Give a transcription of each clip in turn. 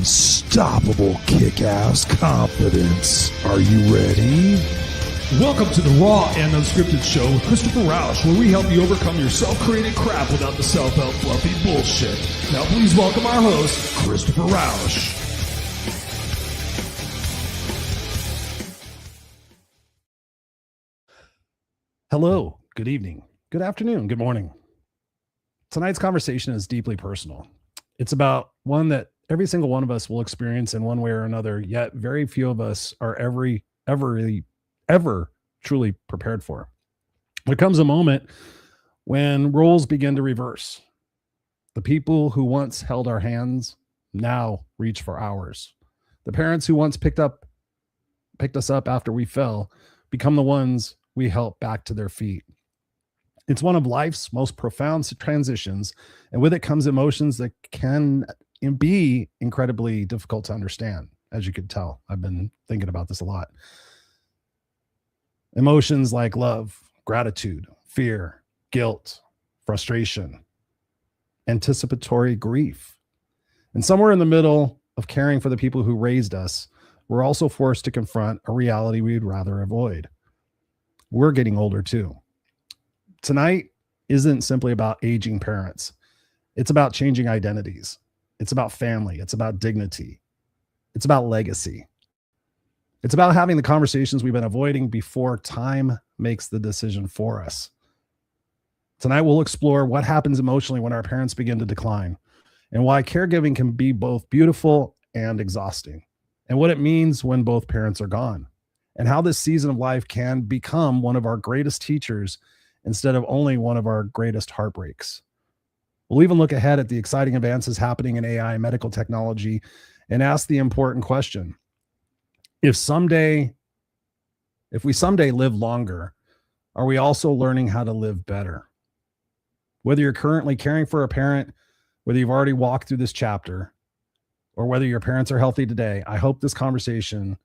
unstoppable kick-ass confidence. Are you ready? Welcome to the Raw and Unscripted show with Christopher Rausch, where we help you overcome your self-created crap without the self-help fluffy bullshit. Now please welcome our host, Christopher Rausch. Hello, good evening, good afternoon, good morning. Tonight's conversation is deeply personal. It's about one that every single one of us will experience in one way or another, yet very few of us are ever truly prepared for. There comes a moment when roles begin to reverse. The people who once held our hands now reach for ours. The parents who once picked us up after we fell become the ones we help back to their feet. It's one of life's most profound transitions, and with it comes emotions that can be incredibly difficult to understand. As you can tell, I've been thinking about this a lot. Emotions like love, gratitude, fear, guilt, frustration, anticipatory grief. And somewhere in the middle of caring for the people who raised us, we're also forced to confront a reality we'd rather avoid. We're getting older too. Tonight isn't simply about aging parents. It's about changing identities. It's about family. It's about dignity. It's about legacy. It's about having the conversations we've been avoiding before time makes the decision for us. Tonight, we'll explore what happens emotionally when our parents begin to decline, and why caregiving can be both beautiful and exhausting, and what it means when both parents are gone, and how this season of life can become one of our greatest teachers instead of only one of our greatest heartbreaks. We'll even look ahead at the exciting advances happening in AI and medical technology and ask the important question: If we someday live longer, are we also learning how to live better? Whether you're currently caring for a parent, whether you've already walked through this chapter, or whether your parents are healthy today, I hope this conversation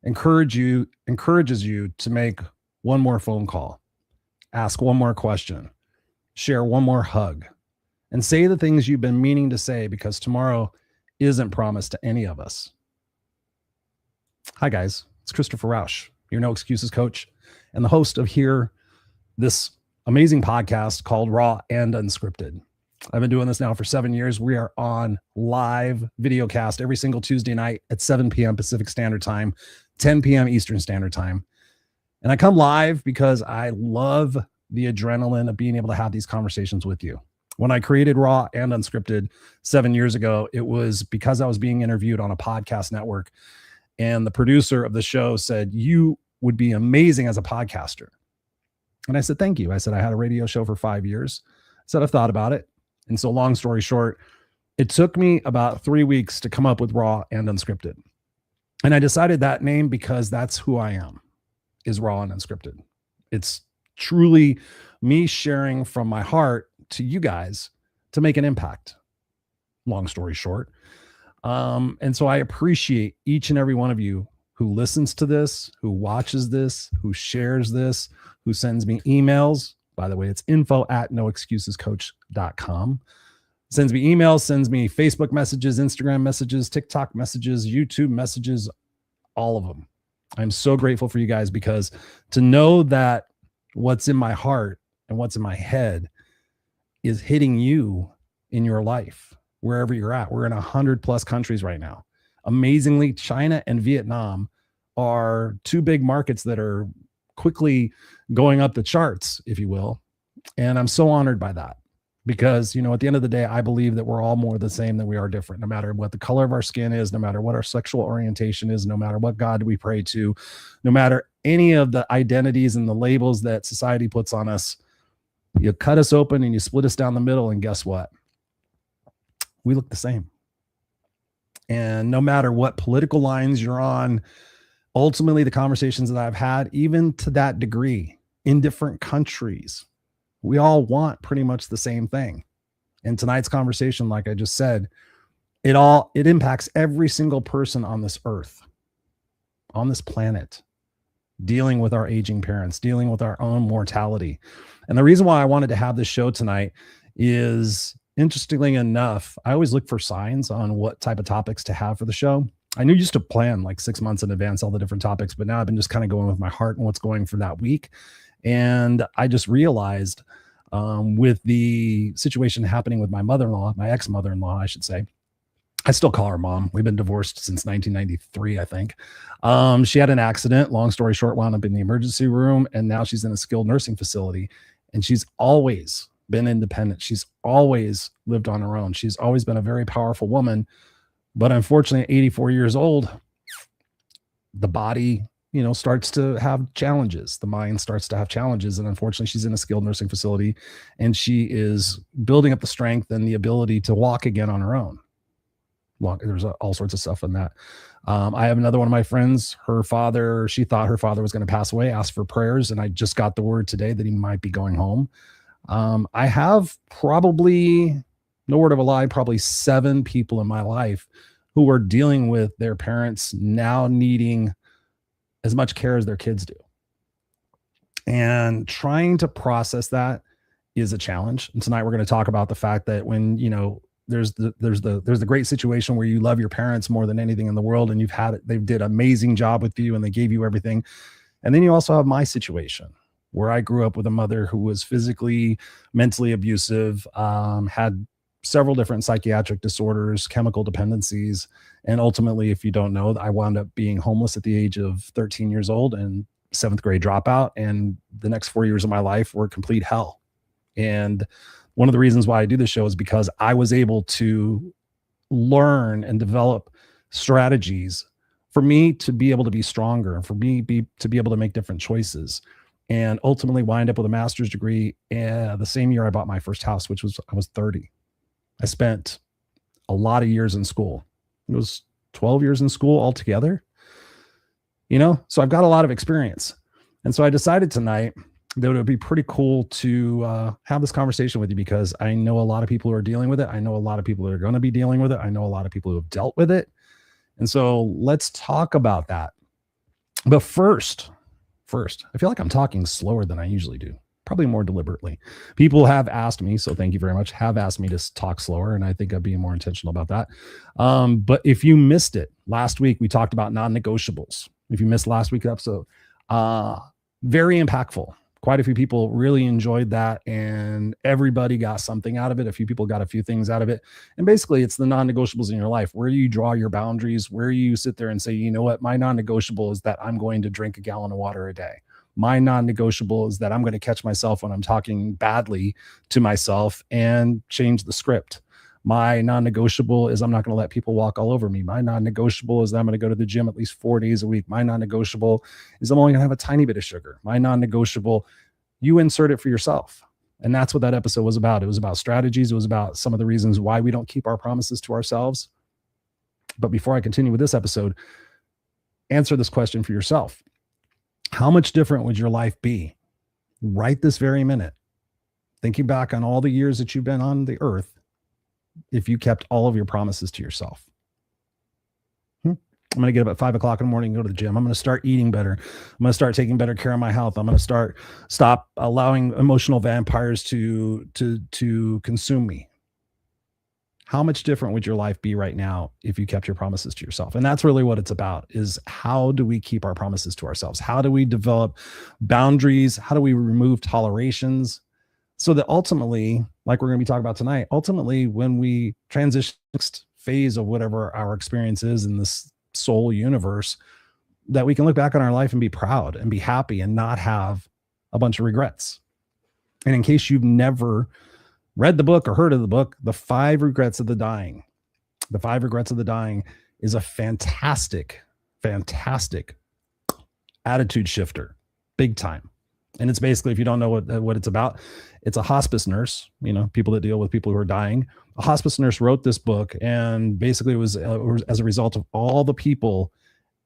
encourages you to make one more phone call, ask one more question, share one more hug, and say the things you've been meaning to say, because tomorrow isn't promised to any of us. Hi guys, it's Christopher Rausch, your No Excuses coach, and the host of this amazing podcast called Raw and Unscripted. I've been doing this now for 7 years. We are on live video cast every single Tuesday night at 7 p.m. Pacific Standard Time, 10 p.m. Eastern Standard Time. And I come live because I love the adrenaline of being able to have these conversations with you. When I created Raw and Unscripted 7 years ago, it was because I was being interviewed on a podcast network. And the producer of the show said, "You would be amazing as a podcaster." And I said, "Thank you." I said, "I had a radio show for 5 years." I said, "I've thought about it." And so long story short, it took me about 3 weeks to come up with Raw and Unscripted. And I decided that name because that's who I am, is Raw and Unscripted. It's truly me sharing from my heart to you guys to make an impact. Long story short. And so I appreciate each and every one of you who listens to this, who watches this, who shares this, who sends me emails. By the way, it's info@noexcusescoach.com. Sends me emails, sends me Facebook messages, Instagram messages, TikTok messages, YouTube messages, all of them. I'm so grateful for you guys, because to know that what's in my heart and what's in my head is hitting you in your life, wherever you're at. We're in 100+ countries right now. Amazingly, China and Vietnam are two big markets that are quickly going up the charts, if you will. And I'm so honored by that, because, at the end of the day, I believe that we're all more the same than we are different, no matter what the color of our skin is, no matter what our sexual orientation is, no matter what God we pray to, no matter any of the identities and the labels that society puts on us. You cut us open and you split us down the middle, and guess what? We look the same. And no matter what political lines you're on, ultimately the conversations that I've had, even to that degree, in different countries, we all want pretty much the same thing. And tonight's conversation, like I just said, it impacts every single person on this earth, on this planet, dealing with our aging parents, dealing with our own mortality. And the reason why I wanted to have this show tonight is interestingly enough, I always look for signs on what type of topics to have for the show. I knew used to plan like 6 months in advance all the different topics, but now I've been just kind of going with my heart and what's going for that week. And I just realized with the situation happening with my mother-in-law, my ex-mother-in-law, I should say, I still call her mom. We've been divorced since 1993, I think. She had an accident. Long story short, wound up in the emergency room, and now she's in a skilled nursing facility. And she's always been independent. She's always lived on her own. She's always been a very powerful woman. But unfortunately, at 84 years old, the body, starts to have challenges. The mind starts to have challenges. And unfortunately, she's in a skilled nursing facility, and she is building up the strength and the ability to walk again on her own. There's all sorts of stuff in that. I have another one of my friends, she thought her father was going to pass away, asked for prayers. And I just got the word today that he might be going home. I have probably, no word of a lie, probably 7 people in my life who are dealing with their parents now needing as much care as their kids do. And trying to process that is a challenge. And tonight we're going to talk about the fact that when, there's the great situation where you love your parents more than anything in the world, and they did an amazing job with you and they gave you everything. And then you also have my situation where I grew up with a mother who was physically, mentally abusive, had several different psychiatric disorders, chemical dependencies. And ultimately, if you don't know, I wound up being homeless at the age of 13 years old and 7th grade dropout. And the next 4 years of my life were complete hell. And one of the reasons why I do this show is because I was able to learn and develop strategies for me to be able to be stronger and for me to be able to make different choices, and ultimately wind up with a master's degree the same year I bought my first house, I was 30. I spent a lot of years in school. It was 12 years in school altogether, so I've got a lot of experience. And so I decided tonight that it would be pretty cool to have this conversation with you, because I know a lot of people who are dealing with it. I know a lot of people that are going to be dealing with it. I know a lot of people who have dealt with it. And so let's talk about that. But first, I feel like I'm talking slower than I usually do, probably more deliberately. People have asked me, so thank you very much, have asked me to talk slower, and I think I'd be more intentional about that. But if you missed it, last week we talked about non-negotiables. If you missed last week's episode, very impactful. Quite a few people really enjoyed that, and everybody got something out of it. A few people got a few things out of it. And basically, it's the non-negotiables in your life, where you draw your boundaries, where you sit there and say, you know what, my non-negotiable is that I'm going to drink a gallon of water a day. My non-negotiable is that I'm going to catch myself when I'm talking badly to myself and change the script. My non-negotiable is I'm not going to let people walk all over me. My non-negotiable is that I'm going to go to the gym at least 4 days a week. My non-negotiable is I'm only going to have a tiny bit of sugar. My non-negotiable, you insert it for yourself. And that's what that episode was about. It was about strategies. It was about some of the reasons why we don't keep our promises to ourselves. But before I continue with this episode, answer this question for yourself. How much different would your life be right this very minute, thinking back on all the years that you've been on the earth, if you kept all of your promises to yourself? I'm going to get up at 5 o'clock in the morning and go to the gym. I'm going to start eating better. I'm going to start taking better care of my health. I'm going to stop allowing emotional vampires to consume me. How much different would your life be right now if you kept your promises to yourself? And that's really what it's about, is how do we keep our promises to ourselves? How do we develop boundaries? How do we remove tolerations? So that ultimately, like we're going to be talking about tonight, ultimately, when we transition next phase of whatever our experience is in this soul universe, that we can look back on our life and be proud and be happy and not have a bunch of regrets. And in case you've never read the book or heard of the book, The 5 Regrets of the Dying. The 5 Regrets of the Dying is a fantastic attitude shifter, big time. And it's basically, if you don't know what it's about, it's a hospice nurse, people that deal with people who are dying. A hospice nurse wrote this book, and basically it was as a result of all the people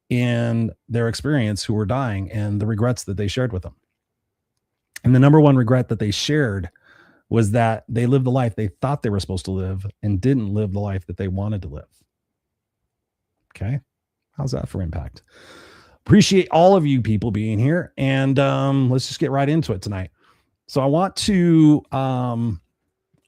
in their experience who were dying and the regrets that they shared with them. And the number one regret that they shared was that they lived the life they thought they were supposed to live and didn't live the life that they wanted to live. Okay. How's that for impact? Appreciate all of you people being here, and let's just get right into it tonight. So I want to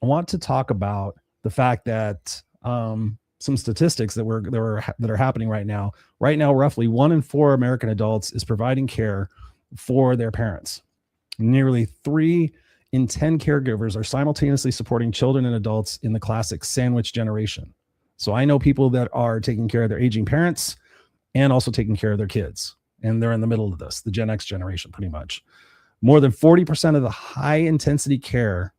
I want to talk about the fact that some statistics that are happening right now. Right now, roughly 1 in 4 American adults is providing care for their parents. Nearly 3 in 10 caregivers are simultaneously supporting children and adults in the classic sandwich generation. So I know people that are taking care of their aging parents and also taking care of their kids. And they're in the middle of this, the Gen X generation, pretty much. More than 40% of the high intensity care,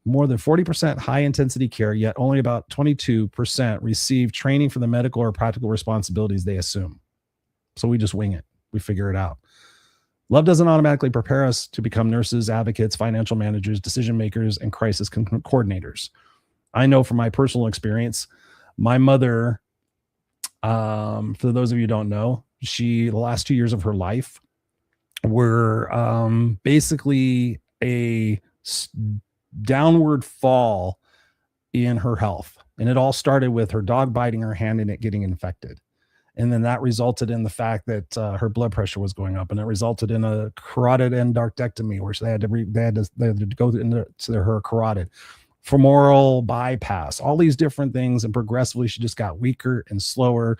more than 40% high intensity care, yet only about 22% receive training for the medical or practical responsibilities they assume. So we just wing it. We figure it out. Love doesn't automatically prepare us to become nurses, advocates, financial managers, decision makers, and crisis coordinators. I know from my personal experience, my mother, for those of you who don't know, the last 2 years of her life were basically a downward fall in her health. And it all started with her dog biting her hand and it getting infected. And then that resulted in the fact that her blood pressure was going up, and it resulted in a carotid endarterectomy, where they had to go into her carotid, femoral bypass, all these different things. And progressively, she just got weaker and slower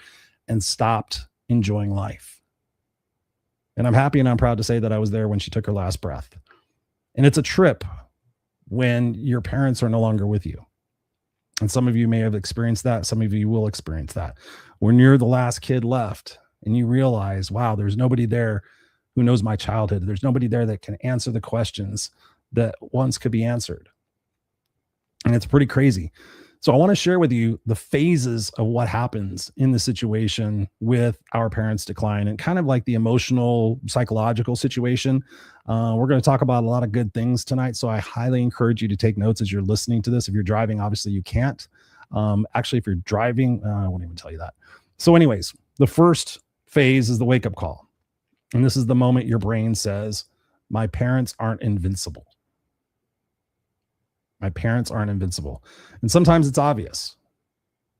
and stopped enjoying life. And I'm happy and I'm proud to say that I was there when she took her last breath. And it's a trip when your parents are no longer with you. And some of you may have experienced that. Some of you will experience that. When you're the last kid left and you realize, wow, there's nobody there who knows my childhood. There's nobody there that can answer the questions that once could be answered. And it's pretty crazy. So I want to share with you the phases of what happens in the situation with our parents' decline, and kind of like the emotional, psychological situation. We're going to talk about a lot of good things tonight. So I highly encourage you to take notes as you're listening to this. If you're driving, obviously you can't. Actually, if you're driving, I won't even tell you that. So anyways, the first phase is the wake-up call. And this is the moment your brain says, my parents aren't invincible. My parents aren't invincible. And sometimes it's obvious.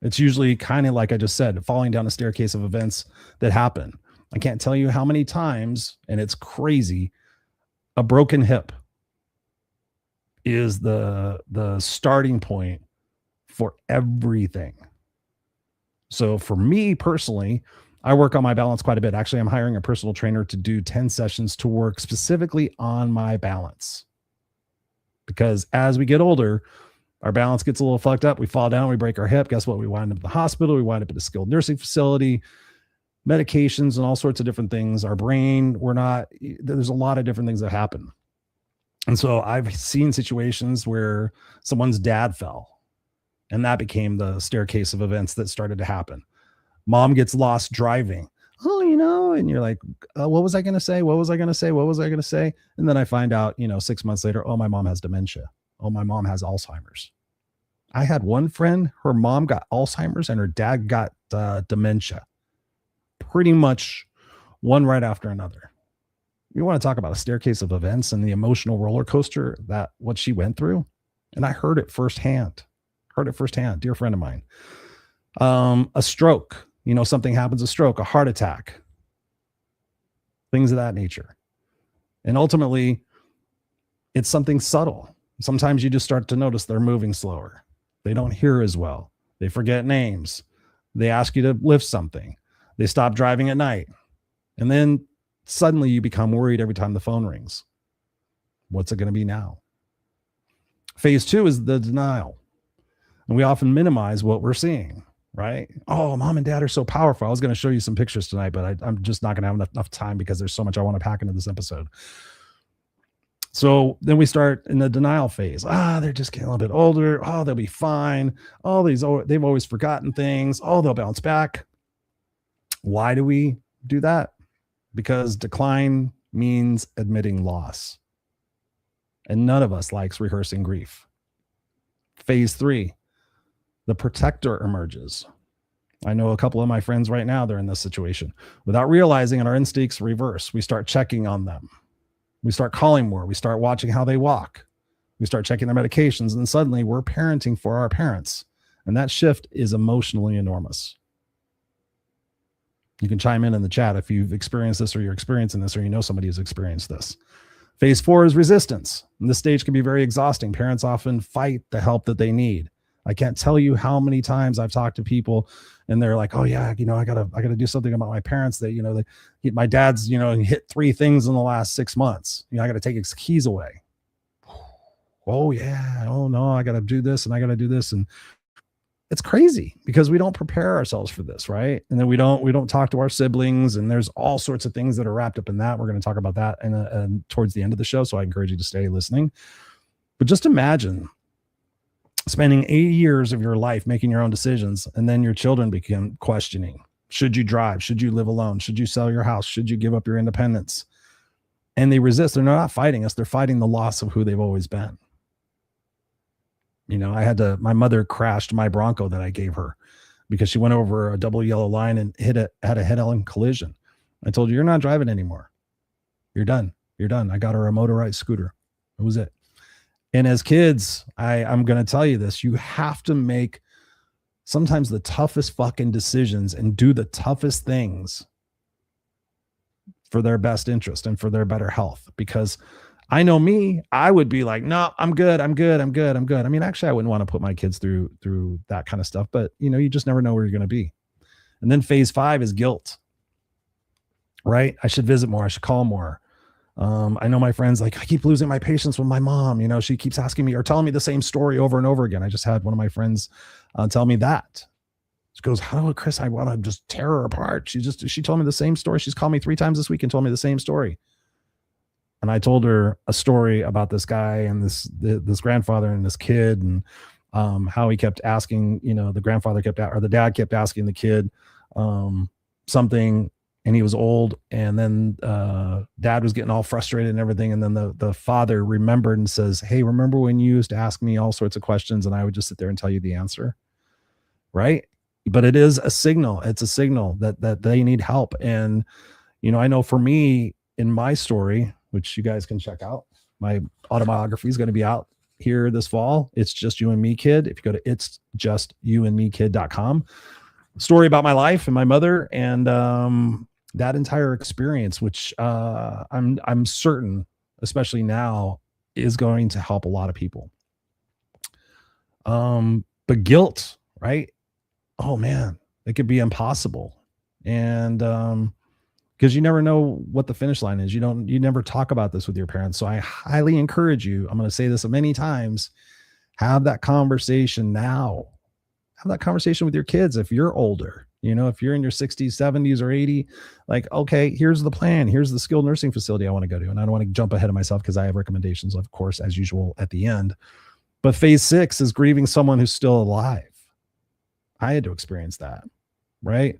It's usually kind of like I just said, falling down a staircase of events that happen. I can't tell you how many times, and it's crazy, a broken hip is the starting point for everything. So for me personally, I work on my balance quite a bit. Actually, I'm hiring a personal trainer to do 10 sessions to work specifically on my balance. Because as we get older, our balance gets a little fucked up. We fall down, we break our hip. Guess what? We wind up at the hospital. We wind up at a skilled nursing facility, medications, and all sorts of different things. Our brain, there's a lot of different things that happen. And so I've seen situations where someone's dad fell, and that became the staircase of events that started to happen. Mom gets lost driving. Oh, and you're like, what was I going to say? What was I going to say? What was I going to say? And then I find out, 6 months later, oh, my mom has dementia. Oh, my mom has Alzheimer's. I had one friend, her mom got Alzheimer's and her dad got dementia. Pretty much one right after another. You want to talk about a staircase of events and the emotional roller coaster that what she went through? And I heard it firsthand. Dear friend of mine. A stroke. Something happens, a stroke, a heart attack, things of that nature. And ultimately, it's something subtle. Sometimes you just start to notice they're moving slower. They don't hear as well. They forget names. They ask you to lift something. They stop driving at night. And then suddenly you become worried every time the phone rings. What's it going to be now? Phase 2 is the denial. And we often minimize what we're seeing. Right? Oh, mom and dad are so powerful. I was going to show you some pictures tonight, but I'm just not going to have enough time because there's so much I want to pack into this episode. So then we start in the denial phase. They're just getting a little bit older. Oh, they'll be fine. They've always forgotten things. Oh, they'll bounce back. Why do we do that? Because decline means admitting loss. And none of us likes rehearsing grief. Phase 3. The protector emerges. I know a couple of my friends right now, they're in this situation. Without realizing it, our instincts reverse. We start checking on them. We start calling more. We start watching how they walk. We start checking their medications. And suddenly we're parenting for our parents. And that shift is emotionally enormous. You can chime in the chat if you've experienced this or you're experiencing this or you know somebody who's experienced this. Phase 4 is resistance. And this stage can be very exhausting. Parents often fight the help that they need. I can't tell you how many times I've talked to people and they're like, oh yeah, I gotta do something about my parents that, my dad's, hit 3 things in the last 6 months. I gotta take his keys away. Oh yeah. Oh no, I gotta do this and I gotta do this. And it's crazy because we don't prepare ourselves for this. Right. And then we don't talk to our siblings, and there's all sorts of things that are wrapped up in that. We're going to talk about that towards the end of the show. So I encourage you to stay listening, but just imagine spending 8 years of your life making your own decisions. And then your children begin questioning, should you drive? Should you live alone? Should you sell your house? Should you give up your independence? And they resist. They're not fighting us. They're fighting the loss of who they've always been. My mother crashed my Bronco that I gave her because she went over a double yellow line and had a head-on collision. I told her, you're not driving anymore. You're done. You're done. I got her a motorized scooter. That was it. And as kids, I'm going to tell you this, you have to make sometimes the toughest fucking decisions and do the toughest things for their best interest and for their better health. Because I know me, I would be like, no, I'm good. I mean, actually, I wouldn't want to put my kids through that kind of stuff, but you just never know where you're going to be. And then phase 5 is guilt, right? I should visit more. I should call more. I know my friends, like, I keep losing my patience with my mom. She keeps asking me or telling me the same story over and over again. I just had one of my friends tell me that. She goes, how, Chris, I want to just tear her apart. She told me the same story. She's called me 3 times this week and told me the same story. And I told her a story about this guy and this grandfather and this kid, and how he kept asking, the dad kept asking the kid something, and he was old, and then dad was getting all frustrated and everything, and then the father remembered and says, hey, remember when you used to ask me all sorts of questions and I would just sit there and tell you the answer, right? But it is a signal. It's a signal that they need help. And I know for me, in my story, which you guys can check out, my autobiography is going to be out here this fall. It's Just You and Me Kid. If you go to itsjustyoumandmekid.com, story about my life and my mother and that entire experience, which I'm certain, especially now, is going to help a lot of people. But guilt, right? Oh man, it could be impossible. And because you never know what the finish line is. You never talk about this with your parents. So I highly encourage you, I'm going to say this many times, have that conversation now. Have that conversation with your kids. If you're older, if you're in your 60s, 70s, or 80, like, okay, here's the plan. Here's the skilled nursing facility I want to go to. And I don't want to jump ahead of myself because I have recommendations, of course, as usual at the end. But phase 6 is grieving someone who's still alive. I had to experience that, right?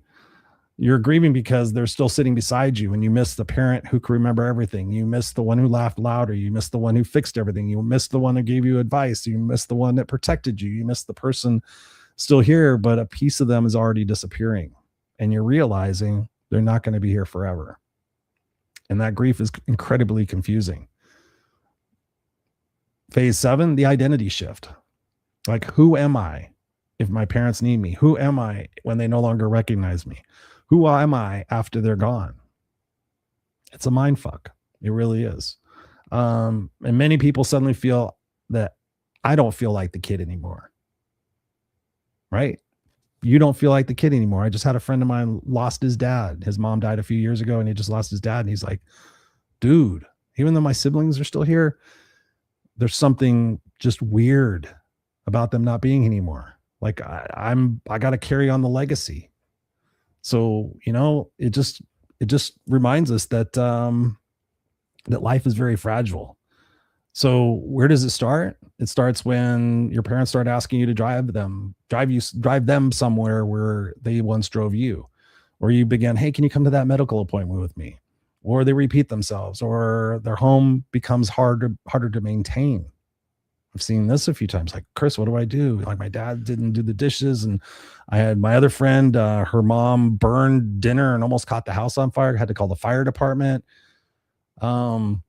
You're grieving because they're still sitting beside you, and you miss the parent who can remember everything. You miss the one who laughed louder. You miss the one who fixed everything. You miss the one who gave you advice. You miss the one that protected you. You miss the person still here, but a piece of them is already disappearing, and you're realizing they're not going to be here forever. And that grief is incredibly confusing. Phase 7, the identity shift. Like, who am I if my parents need me? Who am I when they no longer recognize me? Who am I after they're gone? It's a mind fuck. It really is. And many people suddenly feel that I don't feel like the kid anymore. Right? You don't feel like the kid anymore. I just had a friend of mine lost his dad. His mom died a few years ago and he just lost his dad. And he's like, dude, even though my siblings are still here, there's something just weird about them not being anymore. Like I got to carry on the legacy. So, it just reminds us that, that life is very fragile. So where does it start? It starts when your parents start asking you to drive them somewhere where they once drove you, or you begin, hey, can you come to that medical appointment with me? Or they repeat themselves, or their home becomes harder to maintain. I've seen this a few times. Like, Chris, what do I do? Like, my dad didn't do the dishes. And I had my other friend, her mom burned dinner and almost caught the house on fire. Had to call the fire department. They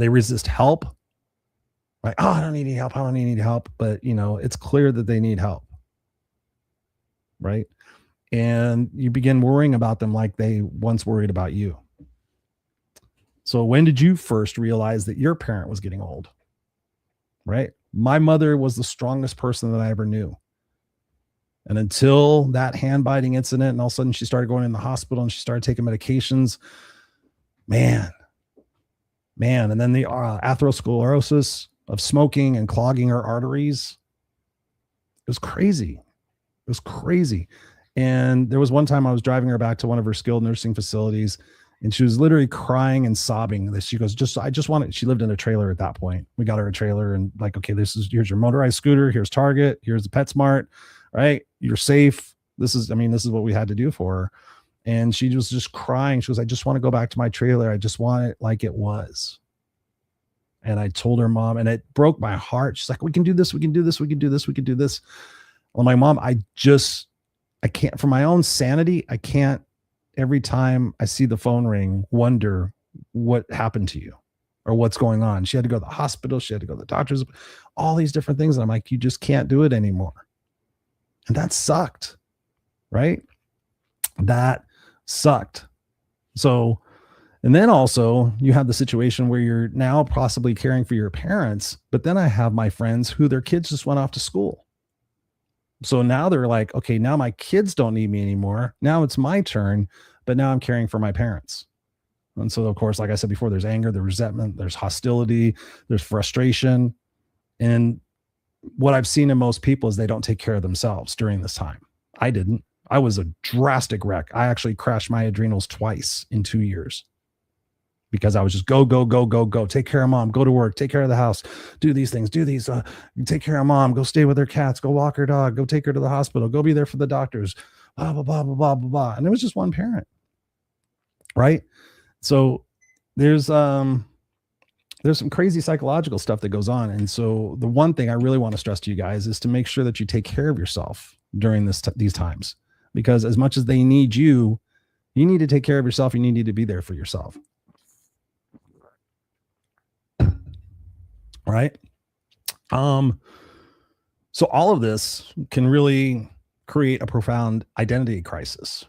resist help. Like, oh, I don't need any help. I don't need any help. But, it's clear that they need help. Right. And you begin worrying about them like they once worried about you. So when did you first realize that your parent was getting old? Right? My mother was the strongest person that I ever knew. And until that hand biting incident, and all of a sudden she started going in the hospital and she started taking medications, man. And then the atherosclerosis of smoking and clogging her arteries. It was crazy. And there was one time I was driving her back to one of her skilled nursing facilities, and she was literally crying and sobbing. She goes, I just want it. She lived in a trailer at that point. We got her a trailer and like, okay, here's your motorized scooter. Here's Target. Here's the PetSmart, right? You're safe. This is what we had to do for her. And she was just crying. She goes, I just want to go back to my trailer. I just want it like it was. And I told her mom, and it broke my heart. She's like, we can do this. We can do this. We can do this. We can do this. Well, my mom, I can't, for my own sanity, I can't, every time I see the phone ring, wonder what happened to you or what's going on. She had to go to the hospital. She had to go to the doctors, all these different things. And I'm like, you just can't do it anymore. And that sucked, right? That sucked. So, and then also you have the situation where you're now possibly caring for your parents, but then I have my friends who their kids just went off to school. So now they're like, okay, now my kids don't need me anymore. Now it's my turn, but now I'm caring for my parents. And so, of course, like I said before, there's anger, there's resentment, there's hostility, there's frustration. And what I've seen in most people is they don't take care of themselves during this time. I didn't. I was a drastic wreck. I actually crashed my adrenals twice in 2 years because I was just go. Take care of mom, go to work, take care of the house, do these things, take care of mom, go stay with her cats, go walk her dog, go take her to the hospital, go be there for the doctors, blah, blah, blah, blah, blah, blah, blah. And it was just one parent. Right. So there's some crazy psychological stuff that goes on. And so the one thing I really want to stress to you guys is to make sure that you take care of yourself during these times, because as much as they need you, you need to take care of yourself. You need to be there for yourself. Right. So all of this can really create a profound identity crisis,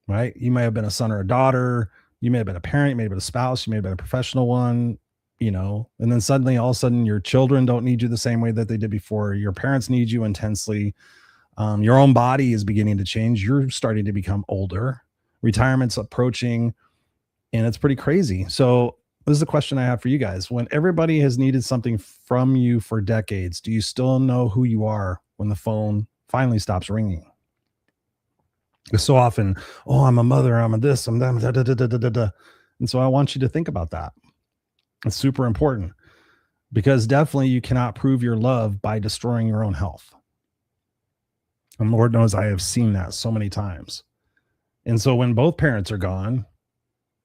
right? You may have been a son or a daughter. You may have been a parent, you may have been a spouse, you may have been a professional one, and then suddenly, all of a sudden, your children don't need you the same way that they did before. Your parents need you intensely. Your own body is beginning to change. You're starting to become older. Retirement's approaching, and it's pretty crazy. So this is a question I have for you guys. When everybody has needed something from you for decades, do you still know who you are when the phone finally stops ringing? Because so often, I'm a mother, I'm a this, I'm that, da, da, da, da, da, da. And so I want you to think about that. It's super important, because definitely you cannot prove your love by destroying your own health. And Lord knows I have seen that so many times. And so when both parents are gone,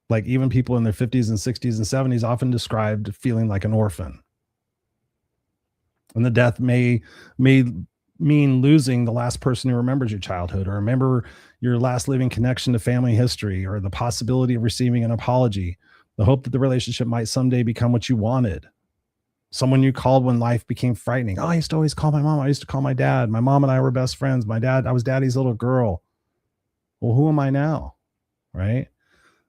like even people in their 50s and 60s and 70s often described feeling like an orphan. And the death may mean losing the last person who remembers your childhood, or remember your last living connection to family history, or the possibility of receiving an apology, the hope that the relationship might someday become what you wanted. Someone you called when life became frightening. I used to always call my mom. I used to call my dad. My mom and I were best friends. I was daddy's little girl. Well, who am I now? Right?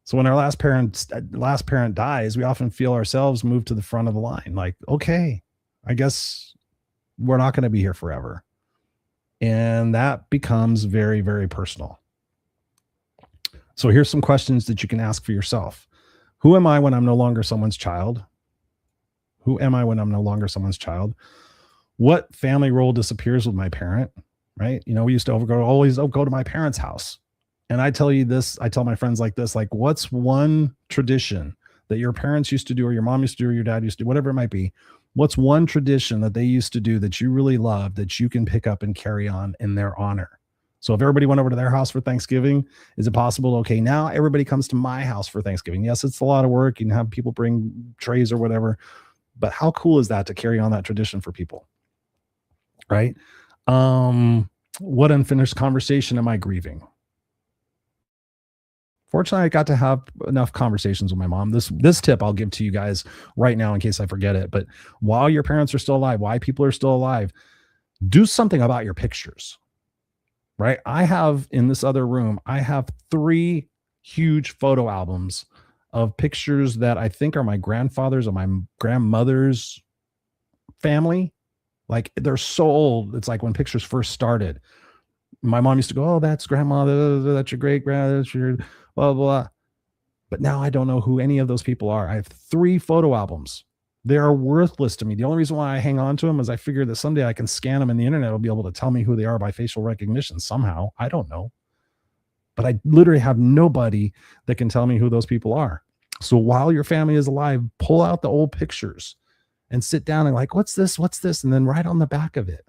So when our last parent dies, we often feel ourselves move to the front of the line. Like, okay, I guess we're not going to be here forever. And that becomes very, very personal. So here's some questions that you can ask for yourself. Who am I when I'm no longer someone's child? Who am I when I'm no longer someone's child? What family role disappears with my parent? Right? We used to always go to my parents' house. And I tell you this, I tell my friends like this, like, what's one tradition that your parents used to do, or your mom used to do, or your dad used to do, whatever it might be? What's one tradition that they used to do that you really love that you can pick up and carry on in their honor? So if everybody went over to their house for Thanksgiving, is it possible? Okay, now everybody comes to my house for Thanksgiving. Yes, it's a lot of work. You can have people bring trays or whatever, but how cool is that to carry on that tradition for people? Right? What unfinished conversation am I grieving? Fortunately, I got to have enough conversations with my mom. This tip I'll give to you guys right now in case I forget it. But while your parents are still alive, while people are still alive, do something about your pictures, right? I have in this other room, I have 3 huge photo albums of pictures that I think are my grandfather's or my grandmother's family. Like they're so old. It's like when pictures first started. My mom used to go, "Oh, that's grandma. That's your great grandma. That's your blah, blah, blah." But now I don't know who any of those people are. I have 3 photo albums. They are worthless to me. The only reason why I hang on to them is I figure that someday I can scan them and the internet will be able to tell me who they are by facial recognition somehow. I don't know. But I literally have nobody that can tell me who those people are. So while your family is alive, pull out the old pictures and sit down and like, what's this? What's this? And then write on the back of it.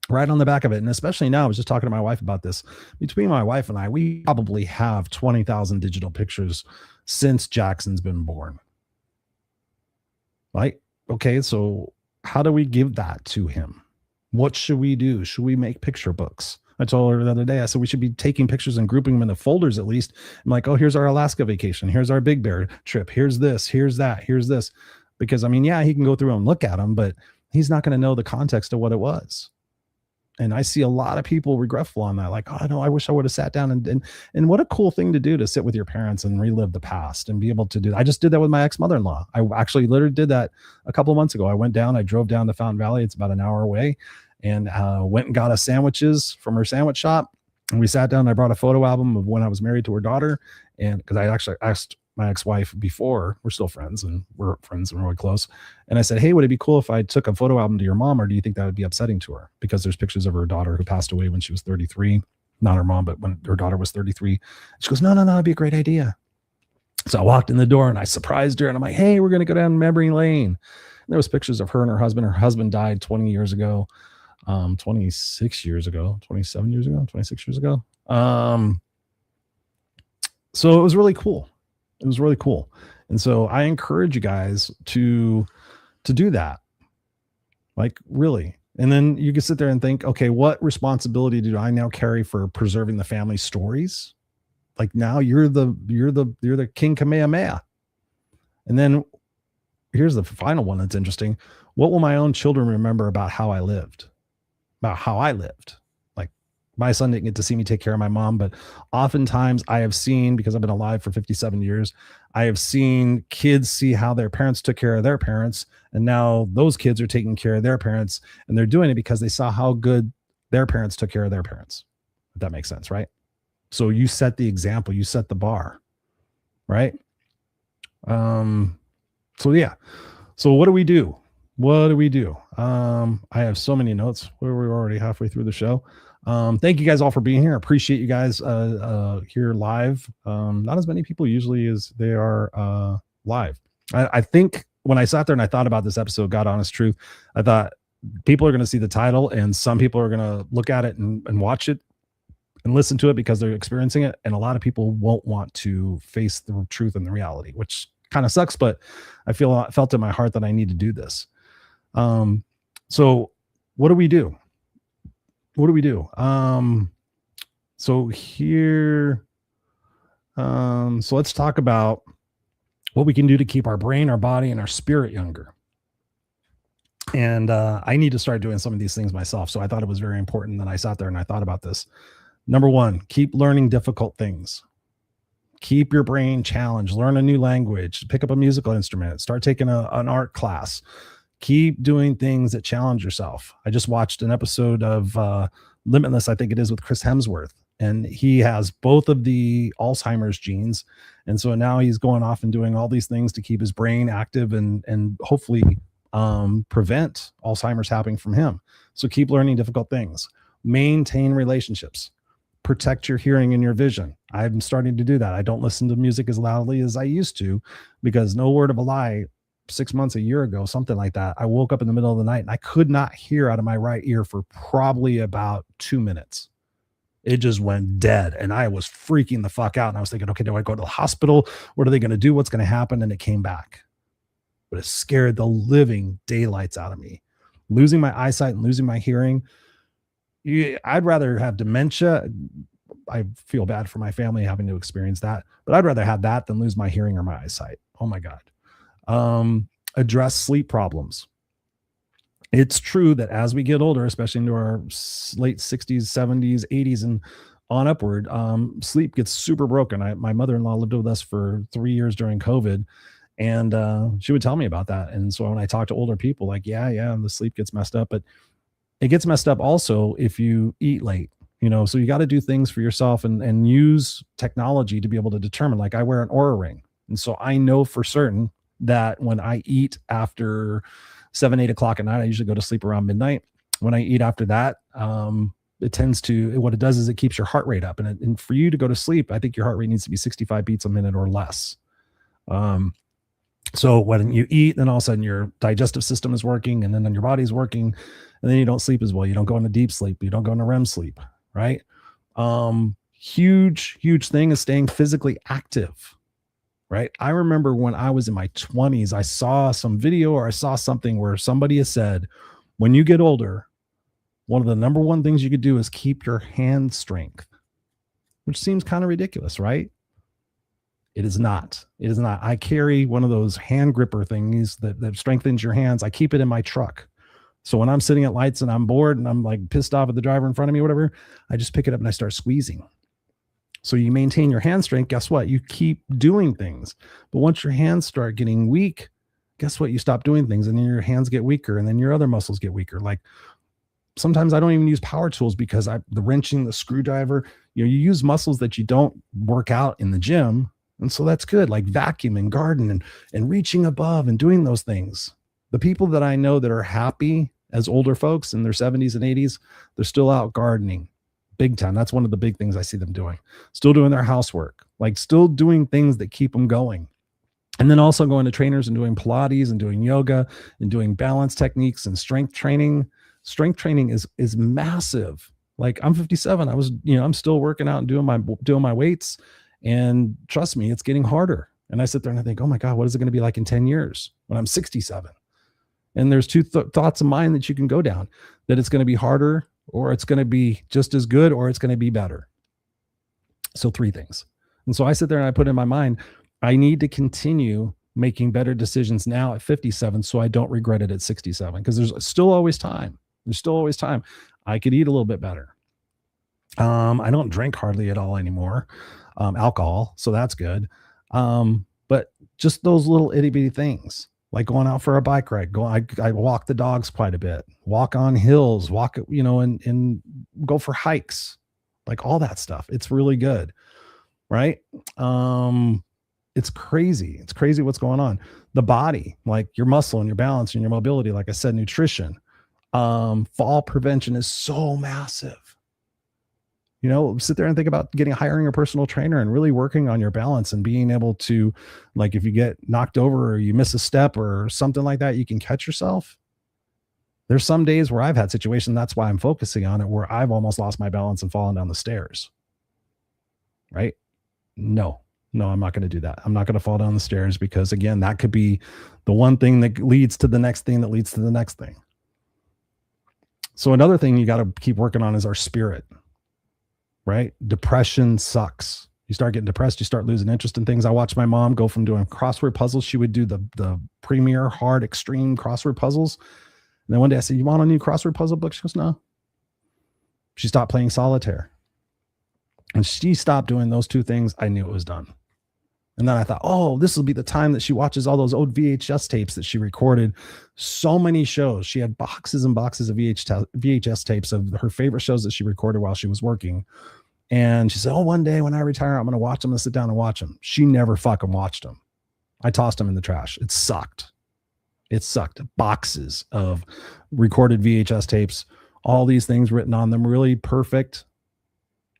Right on the back of it. And especially now, I was just talking to my wife about this. Between my wife and I, we probably have 20,000 digital pictures since Jackson's been born. Right? Okay, so how do we give that to him? What should we do? Should we make picture books? I told her the other day, I said we should be taking pictures and grouping them into folders at least. I'm like, oh, here's our Alaska vacation. Here's our Big Bear trip. Here's this. Here's that. Here's this. Because, I mean, yeah, he can go through and look at them, but he's not going to know the context of what it was. And I see a lot of people regretful on that. Like, oh, no, I wish I would have sat down and what a cool thing to do, to sit with your parents and relive the past and be able to do that. I just did that with my ex-mother-in-law. I actually literally did that a couple of months ago. I drove down to Fountain Valley. It's about an hour away, and went and got us sandwiches from her sandwich shop. And we sat down and I brought a photo album of when I was married to her daughter. And because I actually asked my ex-wife before, we're still friends and we're friends and we're really close. And I said, hey, would it be cool if I took a photo album to your mom, or do you think that would be upsetting to her? Because there's pictures of her daughter who passed away when she was 33, not her mom, but when her daughter was 33. She goes, no, it'd be a great idea. So I walked in the door and I surprised her and I'm like, hey, we're going to go down memory lane. And there was pictures of her and her husband. Her husband died 20 years ago, 26 years ago, 27 years ago, 26 years ago. So it was really cool. It was really cool. And so I encourage you guys to do that. Like, really. And then you can sit there and think, okay, what responsibility do I now carry for preserving the family stories? Like, now you're the King Kamehameha. And then here's the final one that's interesting. What will my own children remember about how I lived? Like, my son didn't get to see me take care of my mom, but oftentimes I have seen, because I've been alive for 57 years, I have seen kids see how their parents took care of their parents. And now those kids are taking care of their parents, and they're doing it because they saw how good their parents took care of their parents. If that makes sense, right? So you set the example, you set the bar, right? So yeah. So what do we do? I have so many notes. We're already halfway through the show. Thank you guys all for being here. I appreciate you guys here live. Not as many people usually as they are live. I think when I sat there and I thought about this episode, God honest truth, I thought people are going to see the title and some people are going to look at it and watch it and listen to it because they're experiencing it. And a lot of people won't want to face the truth and the reality, which kind of sucks, but I felt in my heart that I need to do this. So what do we do? So here, so let's talk about what we can do to keep our brain, our body, and our spirit younger. And I need to start doing some of these things myself. So I thought it was very important that I sat there and I thought about this. Number one, keep learning difficult things. Keep your brain challenged. Learn a new language. Pick up a musical instrument. Start taking an art class. Keep doing things that challenge yourself. I just watched an episode of Limitless, I think it is, with Chris Hemsworth. And he has both of the Alzheimer's genes. And so now he's going off and doing all these things to keep his brain active and hopefully prevent Alzheimer's happening from him. So keep learning difficult things. Maintain relationships. Protect your hearing and your vision. I'm starting to do that. I don't listen to music as loudly as I used to, because no word of a lie, 6 months, a year ago, something like that, I woke up in the middle of the night and I could not hear out of my right ear for probably about 2 minutes. It just went dead. And I was freaking the fuck out. And I was thinking, okay, do I go to the hospital? What are they going to do? What's going to happen? And it came back. But it scared the living daylights out of me. Losing my eyesight and losing my hearing. I'd rather have dementia. I feel bad for my family having to experience that, but I'd rather have that than lose my hearing or my eyesight. Oh my God. Address sleep problems. It's true that as we get older, especially into our late 60s, 70s, 80s, and on upward, sleep gets super broken. My mother-in-law lived with us for 3 years during COVID, and she would tell me about that. And so when I talk to older people, like, yeah, the sleep gets messed up, but it gets messed up also if you eat late. So you got to do things for yourself and use technology to be able to determine. Like, I wear an Oura ring, and so I know for certain that when I eat after 7, 8 o'clock at night, I usually go to sleep around midnight. When I eat after that, what it does is it keeps your heart rate up. And for you to go to sleep, I think your heart rate needs to be 65 beats a minute or less. So when you eat, then all of a sudden your digestive system is working, and then your body's working, and then you don't sleep as well. You don't go into deep sleep. You don't go into REM sleep, right? Huge thing is staying physically active, right? I remember when I was in my 20s, I saw some video or I saw something where somebody has said, when you get older, one of the number one things you could do is keep your hand strength, which seems kind of ridiculous, right? It is not. It is not. I carry one of those hand gripper things that strengthens your hands. I keep it in my truck. So when I'm sitting at lights and I'm bored and I'm like pissed off at the driver in front of me, whatever, I just pick it up and I start squeezing. So you maintain your hand strength. Guess what? You keep doing things. But once your hands start getting weak, guess what? You stop doing things, and then your hands get weaker, and then your other muscles get weaker. Like, sometimes I don't even use power tools because the wrenching, the screwdriver, you use muscles that you don't work out in the gym. And so that's good. Like vacuum and garden and reaching above and doing those things. The people that I know that are happy as older folks in their 70s and 80s, they're still out gardening big time. That's one of the big things I see them doing. Still doing their housework, like still doing things that keep them going. And then also going to trainers and doing Pilates and doing yoga and doing balance techniques and strength training. Strength training is massive. Like, I'm 57. I'm still working out and doing my weights. And trust me, it's getting harder. And I sit there and I think, oh my God, what is it going to be like in 10 years when I'm 67? And there's two thoughts of mine that you can go down, that it's going to be harder, or it's going to be just as good, or it's going to be better. So 3 things. And so I sit there and I put in my mind, I need to continue making better decisions now at 57 so I don't regret it at 67, because there's still always time. There's still always time. I could eat a little bit better. I don't drink hardly at all anymore, alcohol. So that's good. But just those little itty bitty things, like going out for a bike ride, I walk the dogs quite a bit, walk on hills, and go for hikes, like all that stuff. It's really good. Right. It's crazy. It's crazy what's going on. The body, like your muscle and your balance and your mobility, like I said, nutrition, fall prevention is so massive. Sit there and think about hiring a personal trainer and really working on your balance and being able to, like, if you get knocked over or you miss a step or something like that, you can catch yourself. There's some days where I've had situations, that's why I'm focusing on it, where I've almost lost my balance and fallen down the stairs. Right? No, I'm not going to do that. I'm not going to fall down the stairs, because again, that could be the one thing that leads to the next thing that leads to the next thing. So another thing you got to keep working on is our spirit, right? Depression sucks. You start getting depressed, you start losing interest in things. I watched my mom go from doing crossword puzzles. She would do the premier hard extreme crossword puzzles. And then one day I said, you want a new crossword puzzle book? She goes, no. She stopped playing solitaire. And she stopped doing those 2 things. I knew it was done. And then I thought, oh, this will be the time that she watches all those old VHS tapes that she recorded. So many shows. She had boxes and boxes of VHS tapes of her favorite shows that she recorded while she was working. And she said, oh, one day when I retire, I'm going to watch them. I'm going to sit down and watch them. She never fucking watched them. I tossed them in the trash. It sucked. Boxes of recorded VHS tapes, all these things written on them, really perfect,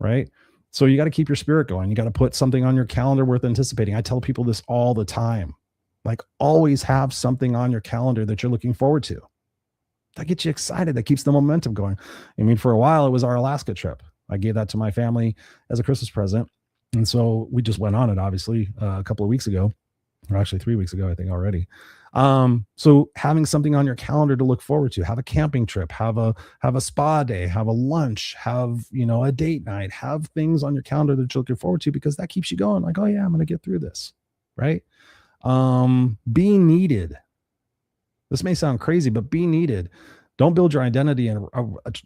right? So you got to keep your spirit going. You got to put something on your calendar worth anticipating. I tell people this all the time. Like, always have something on your calendar that you're looking forward to. That gets you excited. That keeps the momentum going. I mean, for a while, it was our Alaska trip. I gave that to my family as a Christmas present. And so we just went on it, obviously, a couple of weeks ago, or actually 3 weeks ago, I think already. So having something on your calendar to look forward to, have a camping trip, have a spa day, have a lunch, have, a date night, have things on your calendar that you're looking forward to, because that keeps you going. Like, oh yeah, I'm going to get through this. Right. Being needed. This may sound crazy, but be needed. Don't build your identity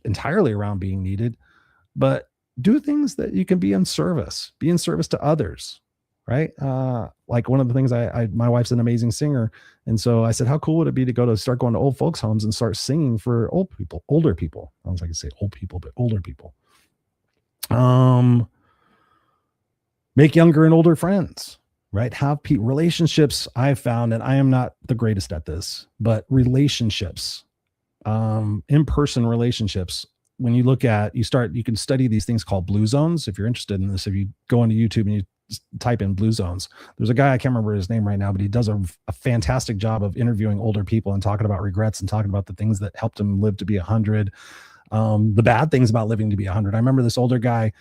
entirely around being needed, but do things that you can be in service to others. Right. Like one of the things my wife's an amazing singer. And so I said, how cool would it be to start going to old folks homes and start singing for older people. I was like, I say old people, but older people. Make younger and older friends, right? Have relationships. I've found, and I am not the greatest at this, but relationships, in-person relationships. When you look at, you can study these things called blue zones. If you're interested in this, if you go into YouTube and you type in blue zones, there's a guy, I can't remember his name right now, but he does a fantastic job of interviewing older people and talking about regrets and talking about the things that helped him live to be 100. The bad things about living to be 100. I remember this older guy,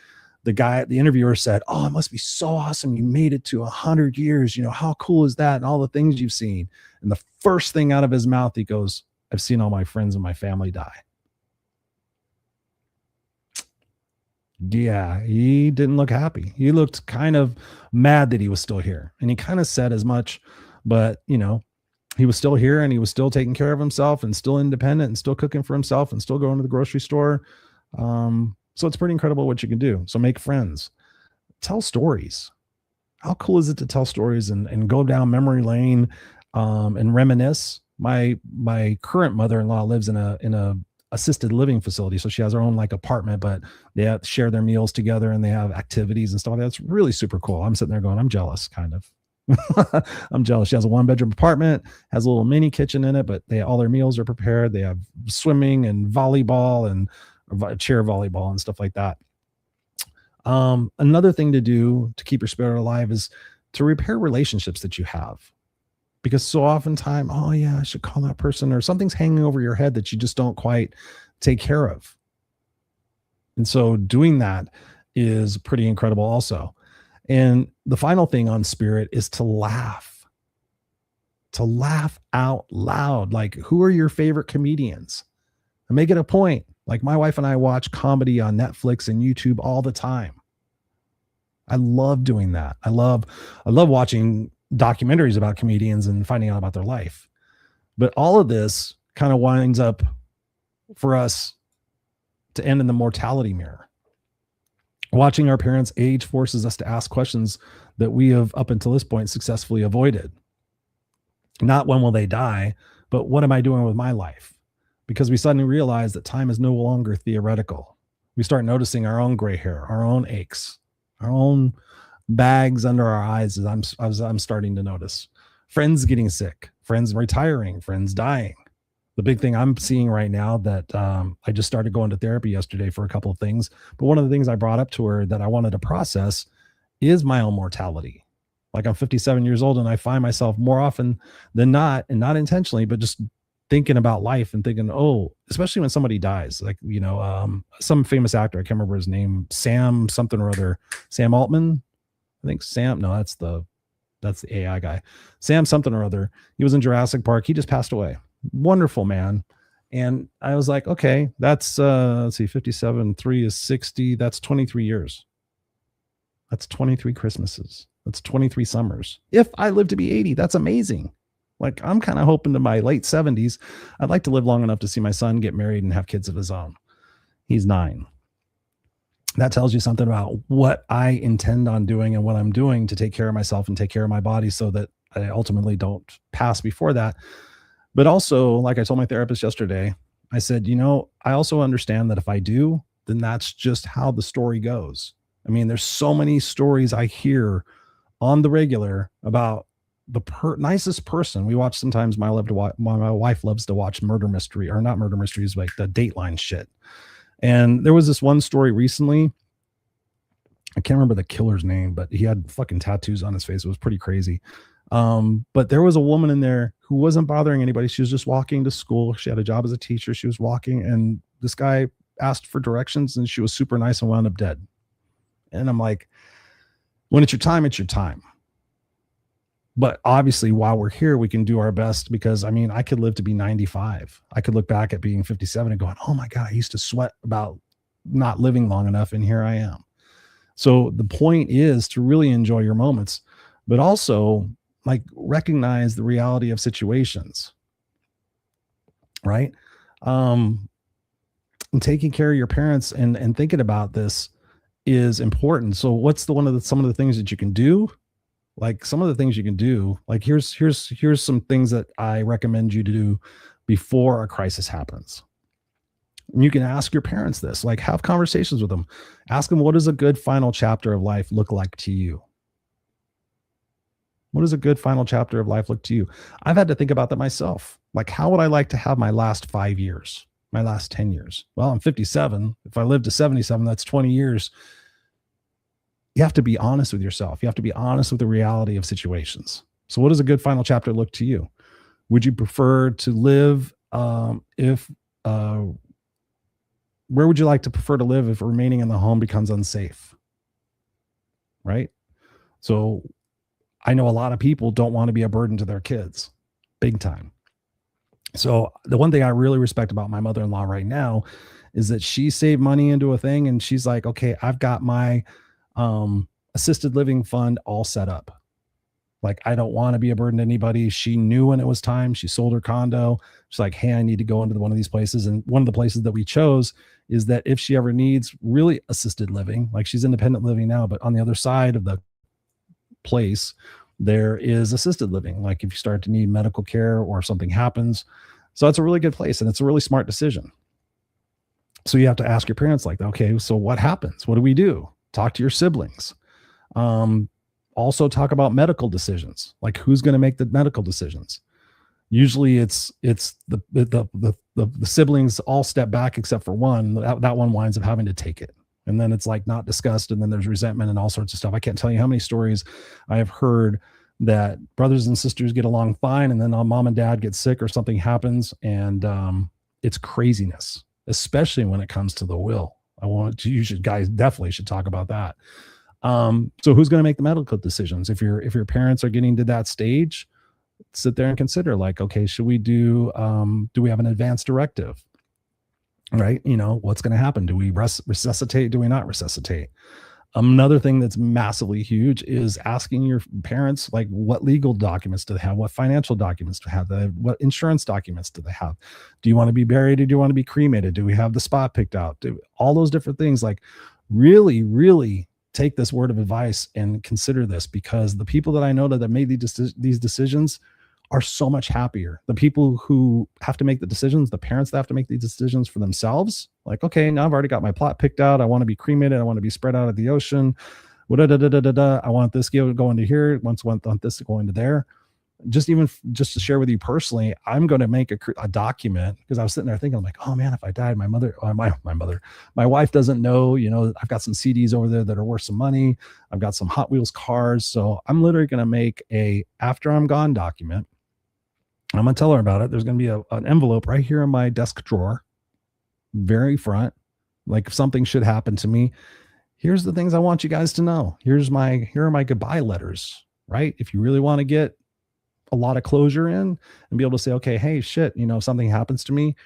the interviewer said, oh, it must be so awesome. You made it to 100 years. You know, how cool is that? And all the things you've seen. And the first thing out of his mouth, he goes, I've seen all my friends and my family die. Yeah, he didn't look happy. He looked kind of mad that he was still here. And he kind of said as much, but you know, he was still here and he was still taking care of himself and still independent and still cooking for himself and still going to the grocery store. So it's pretty incredible what you can do. So make friends, tell stories. How cool is it to tell stories and go down memory lane, and reminisce? My current mother-in-law lives in a assisted living facility. So she has her own like apartment, but they have to share their meals together and they have activities and stuff like that. It's really super cool. I'm sitting there going, I'm jealous, kind of. I'm jealous. She has a 1-bedroom apartment, has a little mini kitchen in it, but all their meals are prepared. They have swimming and volleyball and chair volleyball and stuff like that. Another thing to do to keep your spirit alive is to repair relationships that you have. Because so oftentimes, oh yeah, I should call that person, or something's hanging over your head that you just don't quite take care of. And so doing that is pretty incredible also. And the final thing on spirit is to laugh out loud. Like, who are your favorite comedians? And make it a point. Like my wife and I watch comedy on Netflix and YouTube all the time. I love doing that. I love watching documentaries about comedians and finding out about their life. But all of this kind of winds up for us to end in the mortality mirror. Watching our parents age forces us to ask questions that we have up until this point successfully avoided. Not when will they die, but what am I doing with my life? Because we suddenly realize that time is no longer theoretical. We start noticing our own gray hair, our own aches, our own bags under our eyes, as I'm starting to notice. Friends getting sick, friends retiring, friends dying. The big thing I'm seeing right now that I just started going to therapy yesterday for a couple of things. But one of the things I brought up to her that I wanted to process is my own mortality. Like I'm 57 years old and I find myself more often than not, and not intentionally, but just thinking about life and thinking, oh, especially when somebody dies, like, you know, some famous actor, I can't remember his name, Sam something or other, Sam Altman. I think Sam, no, that's the AI guy. Sam something or other. He was in Jurassic Park. He just passed away. Wonderful man. And I was like, okay, that's, let's see, 57, 3 is 60. That's 23 years. That's 23 Christmases. That's 23 summers. If I live to be 80, that's amazing. Like I'm kind of hoping to my late 70s. I'd like to live long enough to see my son get married and have kids of his own. He's 9. That tells you something about what I intend on doing and what I'm doing to take care of myself and take care of my body so that I ultimately don't pass before that. But also, like I told my therapist yesterday, I said, you know, I also understand that if I do, then that's just how the story goes. I mean, there's so many stories I hear on the regular about the nicest person. We watch sometimes, my wife loves to watch murder mystery, or not murder mysteries, like the Dateline shit. And there was this one story recently. I can't remember the killer's name, but he had fucking tattoos on his face. It was pretty crazy. But there was a woman in there who wasn't bothering anybody. She was just walking to school. She had a job as a teacher. She was walking, and this guy asked for directions, and she was super nice and wound up dead. And I'm like, when it's your time, it's your time. But obviously, while we're here, we can do our best, because I mean, I could live to be 95. I could look back at being 57 and going, oh my God, I used to sweat about not living long enough. And here I am. So the point is to really enjoy your moments, but also like recognize the reality of situations, right? And taking care of your parents and thinking about this is important. So what's some of the things that you can do? Like some of the things you can do, like here's some things that I recommend you to do before a crisis happens. And you can ask your parents this, like have conversations with them. Ask them, what does a good final chapter of life look like to you? What does a good final chapter of life look to you? I've had to think about that myself. Like, how would I like to have my last 5 years, my last 10 years? Well, I'm 57. If I live to 77, that's 20 years. You have to be honest with yourself. You have to be honest with the reality of situations. So what does a good final chapter look to you? Would you prefer to live where would you like to prefer to live if remaining in the home becomes unsafe? Right? So I know a lot of people don't want to be a burden to their kids, big time. So the one thing I really respect about my mother-in-law right now is that she saved money into a thing, and she's like, okay, I've got my assisted living fund all set up. Like, I don't want to be a burden to anybody. She knew when it was time. She sold her condo. She's like, hey, I need to go into one of these places. And one of the places that we chose is that if she ever needs really assisted living, like she's independent living now, but on the other side of the place, there is assisted living. Like if you start to need medical care or something happens. So it's a really good place, and it's a really smart decision. So you have to ask your parents, like, okay, so what happens? What do we do? Talk to your siblings. Also talk about medical decisions, like who's going to make the medical decisions. Usually it's the siblings all step back except for one. That one winds up having to take it. And then it's like not discussed. And then there's resentment and all sorts of stuff. I can't tell you how many stories I have heard that brothers and sisters get along fine, and then mom and dad get sick or something happens. And it's craziness, especially when it comes to the will. Guys definitely should talk about that. So who's going to make the medical decisions? If your parents are getting to that stage, sit there and consider, like, okay, should we do we have an advance directive? Right? You know, what's going to happen? Do we resuscitate? Do we not resuscitate? Another thing that's massively huge is asking your parents, like, what legal documents do they have? What financial documents do they have? What insurance documents do they have? Do you want to be buried, or do you want to be cremated? Do we have the spot picked out? All those different things. Like, really, really take this word of advice and consider this, because the people that I know that have made these decisions are so much happier. The people who have to make the decisions, the parents that have to make these decisions for themselves, like, okay, now I've already got my plot picked out. I want to be cremated. I want to be spread out at the ocean. I want this going to here. Want this going to there. Just to share with you personally, I'm going to make a document, because I was sitting there thinking, I'm like, oh man, if I died, my wife doesn't know, I've got some CDs over there that are worth some money. I've got some Hot Wheels cars. So I'm literally going to make a after I'm gone document. I'm going to tell her about it. There's going to be an envelope right here in my desk drawer, very front. Like, if something should happen to me, here's the things I want you guys to know. Here are my goodbye letters, right? If you really want to get a lot of closure in and be able to say, okay, hey, shit, if something happens to me,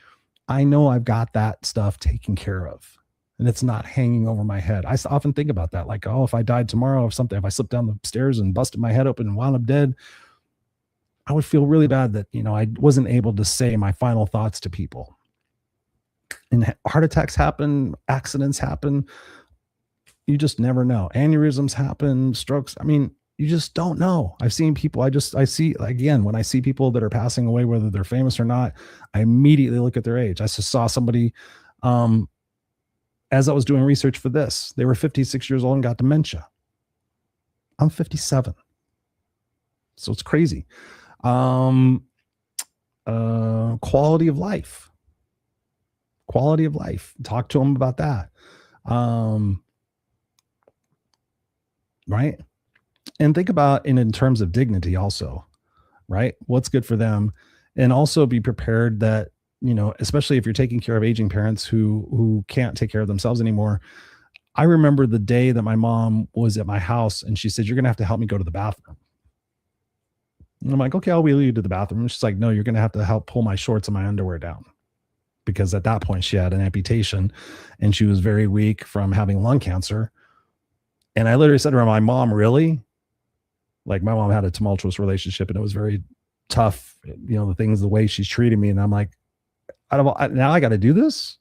I know I've got that stuff taken care of, and it's not hanging over my head. I often think about that. Like, oh, if I died tomorrow if I slipped down the stairs and busted my head open and wound up dead, I would feel really bad that, I wasn't able to say my final thoughts to people. And heart attacks happen, accidents happen. You just never know. Aneurysms happen, strokes. I mean, you just don't know. I've seen people, I see, again, when I see people that are passing away, whether they're famous or not, I immediately look at their age. I just saw somebody, as I was doing research for this, they were 56 years old and got dementia. I'm 57. So it's crazy. Quality of life. Talk to them about that. Right. And think about in terms of dignity also, right? What's good for them. And also be prepared that, especially if you're taking care of aging parents who can't take care of themselves anymore. I remember the day that my mom was at my house and she said, you're going to have to help me go to the bathroom. And I'm like, okay, I'll wheel you to the bathroom. And she's like, no, you're going to have to help pull my shorts and my underwear down. Because at that point she had an amputation and she was very weak from having lung cancer. And I literally said to her, my mom, really? Like, my mom had a tumultuous relationship and it was very tough, the way she's treating me. And I'm like, now I got to do this.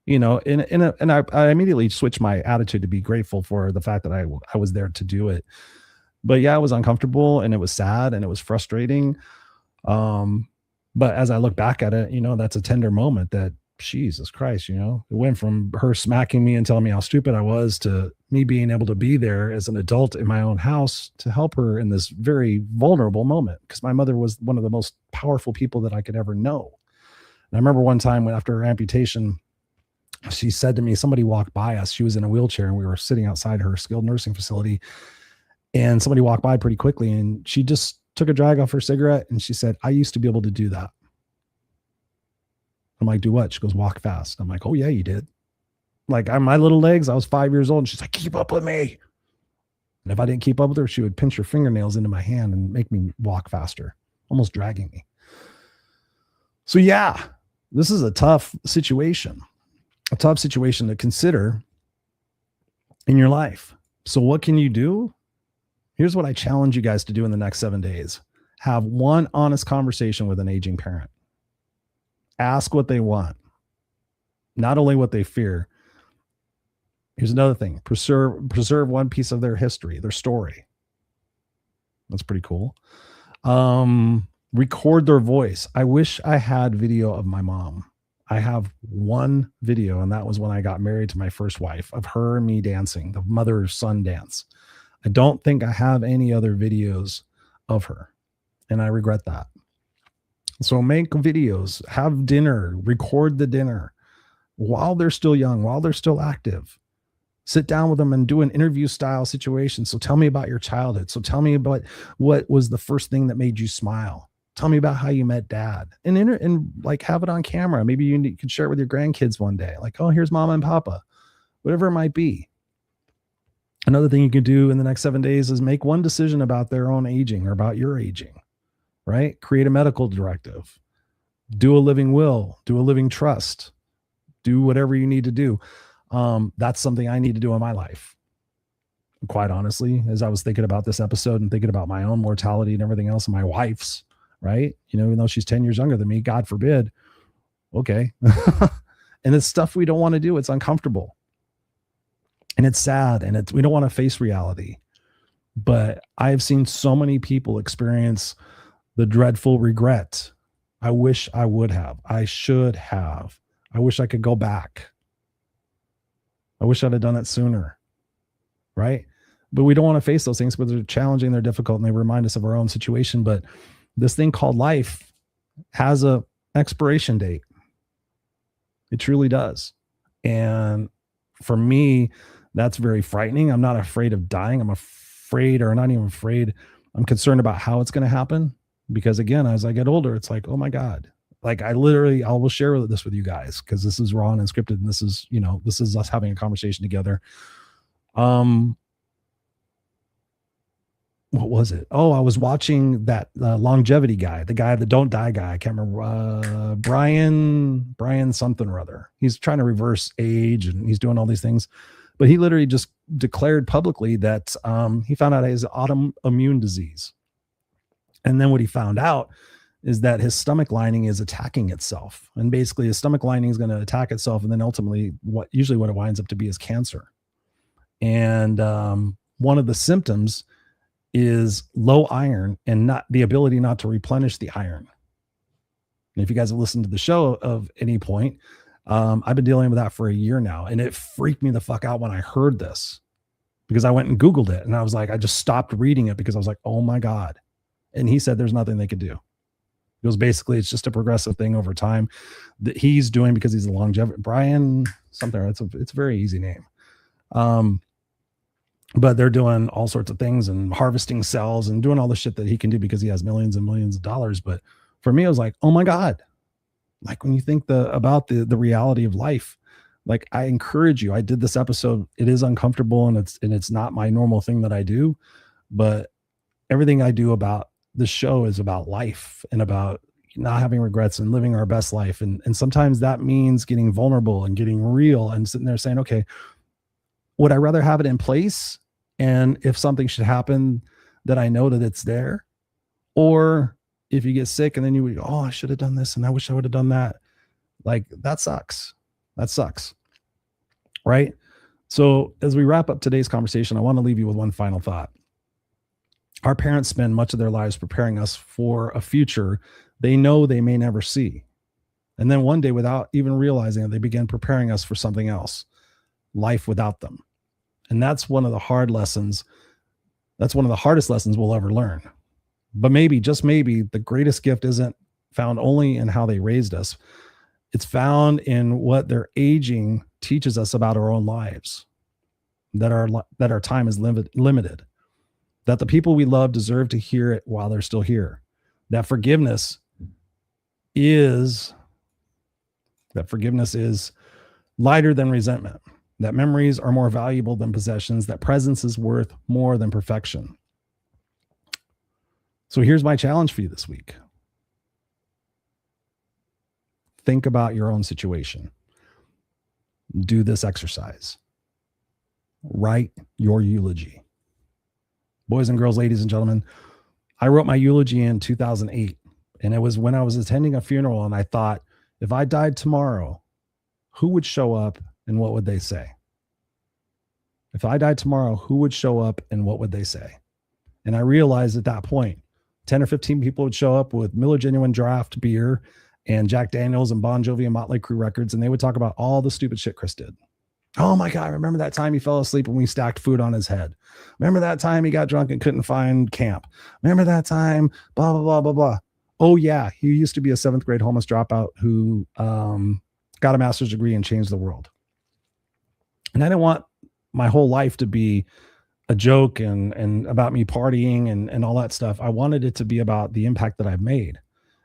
I immediately switched my attitude to be grateful for the fact that I was there to do it. But yeah, it was uncomfortable and it was sad and it was frustrating. But as I look back at it, that's a tender moment that Jesus Christ, it went from her smacking me and telling me how stupid I was to me being able to be there as an adult in my own house to help her in this very vulnerable moment. Because my mother was one of the most powerful people that I could ever know. And I remember one time after her amputation, she said to me, somebody walked by us. She was in a wheelchair and we were sitting outside her skilled nursing facility. And somebody walked by pretty quickly and she just took a drag off her cigarette and she said, I used to be able to do that. I'm like, do what? She goes, walk fast. I'm like, oh yeah, you did. Like on my little legs, I was 5 years old and she's like, keep up with me. And if I didn't keep up with her, she would pinch her fingernails into my hand and make me walk faster, almost dragging me. So yeah, this is a tough situation to consider in your life. So what can you do? Here's what I challenge you guys to do in the next 7 days. Have one honest conversation with an aging parent. Ask what they want, not only what they fear. Here's another thing. Preserve one piece of their history, their story. That's pretty cool. Record their voice. I wish I had video of my mom. I have one video, and that was when I got married to my first wife, of her and me dancing, the mother-son dance. I don't think I have any other videos of her, and I regret that. So make videos, have dinner, record the dinner while they're still young, while they're still active. Sit down with them and do an interview style situation. So tell me about your childhood. So tell me about what was the first thing that made you smile. Tell me about how you met dad, and like have it on camera. Maybe you can share it with your grandkids one day. Like, oh, here's mama and papa, whatever it might be. Another thing you can do in the next 7 days is make one decision about their own aging or about your aging, right? Create a medical directive, do a living will, do a living trust, do whatever you need to do. That's something I need to do in my life. Quite honestly, as I was thinking about this episode and thinking about my own mortality and everything else, and my wife's, right? Even though she's 10 years younger than me, God forbid. Okay. And it's stuff we don't want to do. It's uncomfortable. And it's sad. And we don't want to face reality. But I've seen so many people experience the dreadful regret. I wish I would have. I should have. I wish I could go back. I wish I'd have done it sooner. Right? But we don't want to face those things, but they're challenging, they're difficult, and they remind us of our own situation. But this thing called life has a expiration date. It truly does. And for me, that's very frightening. I'm not afraid of dying. I'm afraid, or not even afraid. I'm concerned about how it's going to happen. Because again, as I get older, it's like, oh my God. Like I will share this with you guys because this is Raw Unscripted, and this is us having a conversation together. What was it? Oh, I was watching that longevity guy, the guy that don't die guy. I can't remember. Brian something or other. He's trying to reverse age and he's doing all these things, but he literally just declared publicly that he found out he has autoimmune disease. And then what he found out is that his stomach lining is attacking itself. And basically his stomach lining is going to attack itself. And then ultimately what it winds up to be is cancer. And one of the symptoms is low iron and not the ability not to replenish the iron. And if you guys have listened to the show of any point, I've been dealing with that for a year now. And it freaked me the fuck out when I heard this, because I went and Googled it and I was like, I just stopped reading it because I was like, oh my God. And he said, there's nothing they could do. It was basically, it's just a progressive thing over time that he's doing because he's a longevity, Brian something. It's a very easy name. But they're doing all sorts of things and harvesting cells and doing all the shit that he can do because he has millions and millions of dollars. But for me, I was like, oh my God. Like when you think about the reality of life, like I encourage you, I did this episode. It is uncomfortable and it's not my normal thing that I do, but everything I do about the show is about life and about not having regrets and living our best life. And sometimes that means getting vulnerable and getting real and sitting there saying, okay, would I rather have it in place? And if something should happen that I know that it's there, or if you get sick and then you would, oh, I should have done this and I wish I would have done that. Like that sucks. That sucks. Right? So as we wrap up today's conversation, I want to leave you with one final thought. Our parents spend much of their lives preparing us for a future they know they may never see. And then one day, without even realizing it, they begin preparing us for something else, life without them. And that's one of the hard lessons. That's one of the hardest lessons we'll ever learn. But maybe, just maybe, the greatest gift isn't found only in how they raised us. It's found in what their aging teaches us about our own lives, that our time is limited, that the people we love deserve to hear it while they're still here, that forgiveness is lighter than resentment, that memories are more valuable than possessions, that presence is worth more than perfection. So here's my challenge for you this week. Think about your own situation. Do this exercise. Write your eulogy. Boys and girls, ladies and gentlemen, I wrote my eulogy in 2008, and it was when I was attending a funeral, and I thought, if I died tomorrow, who would show up and what would they say? If I died tomorrow, who would show up and what would they say? And I realized at that point, 10 or 15 people would show up with Miller Genuine Draft beer and Jack Daniels and Bon Jovi and Motley Crue records, and they would talk about all the stupid shit Chris did. Oh my God, remember that time he fell asleep when we stacked food on his head? Remember that time he got drunk and couldn't find camp? Remember that time, blah, blah, blah, blah, blah. Oh yeah, he used to be a 7th grade homeless dropout who got a master's degree and changed the world. And I didn't want my whole life to be a joke and about me partying and all that stuff. I wanted it to be about the impact that I've made.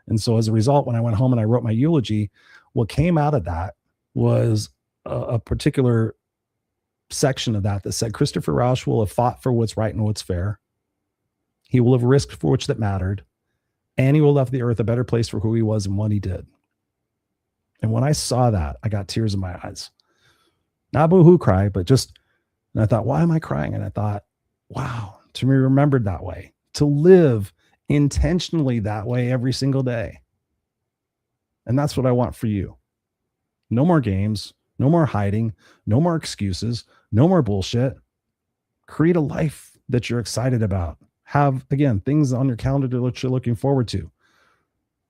And so as a result, when I went home and I wrote my eulogy, what came out of that was a particular section of that said, Christopher Rausch will have fought for what's right and what's fair. He will have risked for which that mattered. And he will have left the earth a better place for who he was and what he did. And when I saw that, I got tears in my eyes. Not boo-hoo cry, but and I thought, why am I crying? And I thought, wow, to be remembered that way, to live intentionally that way every single day. And that's what I want for you. No more games, no more hiding, no more excuses, no more bullshit. Create a life that you're excited about. Have, again, things on your calendar that you're looking forward to.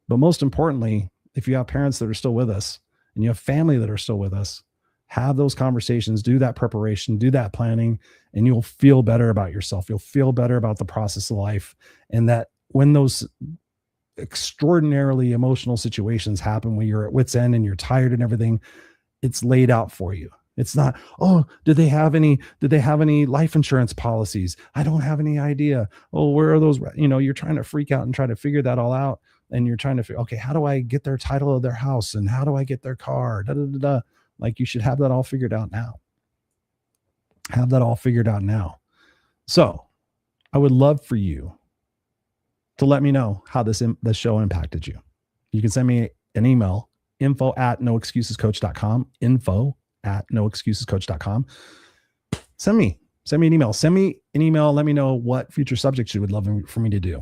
But most importantly, if you have parents that are still with us and you have family that are still with us, have those conversations, do that preparation, do that planning, and you'll feel better about yourself. You'll feel better about the process of life. And that when those extraordinarily emotional situations happen, when you're at wit's end and you're tired and everything, it's laid out for you. It's not, oh, did they have any life insurance policies? I don't have any idea. Oh, where are those? You're trying to freak out and try to figure that all out. And you're trying to figure, okay, how do I get their title of their house? And how do I get their car? Da, da, da, da. Like, you should have that all figured out now. Have that all figured out now. So I would love for you to let me know how this show impacted you. You can send me an email, info@noexcusescoach.com, info@noexcusescoach.com. Send me an email. Send me an email. Let me know what future subjects you would love for me to do.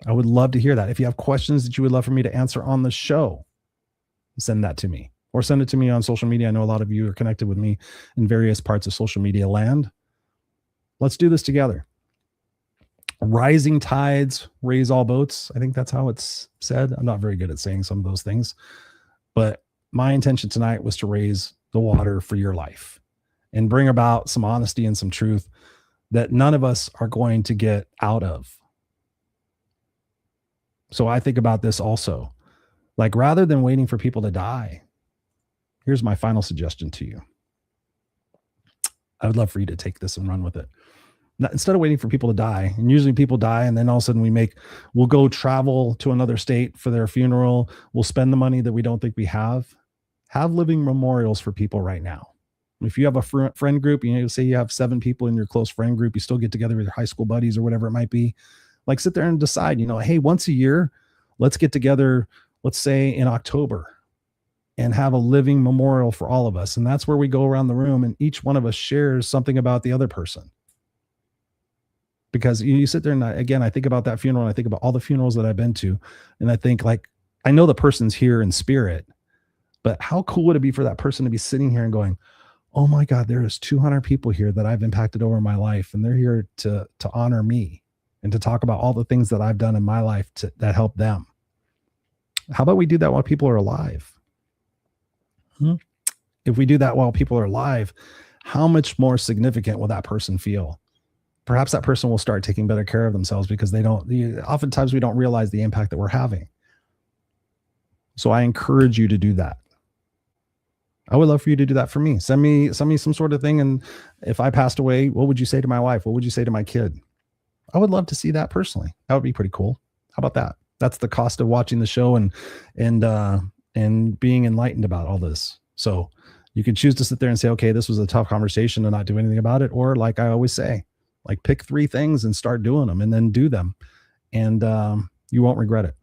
I would love to hear that. If you have questions that you would love for me to answer on the show, send that to me. Or send it to me on social media. I know a lot of you are connected with me in various parts of social media land. Let's do this together. Rising tides raise all boats. I think that's how it's said. I'm not very good at saying some of those things. But my intention tonight was to raise the water for your life and bring about some honesty and some truth that none of us are going to get out of. So I think about this also. Like, rather than waiting for people to die, here's my final suggestion to you. I would love for you to take this and run with it. Now, instead of waiting for people to die, and usually people die and then all of a sudden we'll go travel to another state for their funeral. We'll spend the money that we don't think we have. Have living memorials for people right now. If you have a friend group, say you have 7 people in your close friend group, you still get together with your high school buddies or whatever it might be. Like, sit there and decide, hey, once a year, let's get together, let's say in October, and have a living memorial for all of us. And that's where we go around the room and each one of us shares something about the other person. Because you sit there and I think about that funeral and I think about all the funerals that I've been to. And I think, like, I know the person's here in spirit, But how cool would it be for that person to be sitting here and going, oh my God, there is 200 people here that I've impacted over my life. And they're here to honor me and to talk about all the things that I've done in my life that help them. How about we do that while people are alive? If we do that while people are alive, how much more significant will that person feel? Perhaps that person will start taking better care of themselves because oftentimes we don't realize the impact that we're having. So I encourage you to do that. I would love for you to do that for me. Send me some sort of thing. And if I passed away, what would you say to my wife? What would you say to my kid? I would love to see that personally. That would be pretty cool. How about that? That's the cost of watching the show and being enlightened about all this. So you can choose to sit there and say, okay, this was a tough conversation and not do anything about it. Or like I always say, like pick 3 things and start doing them and then do them. And you won't regret it.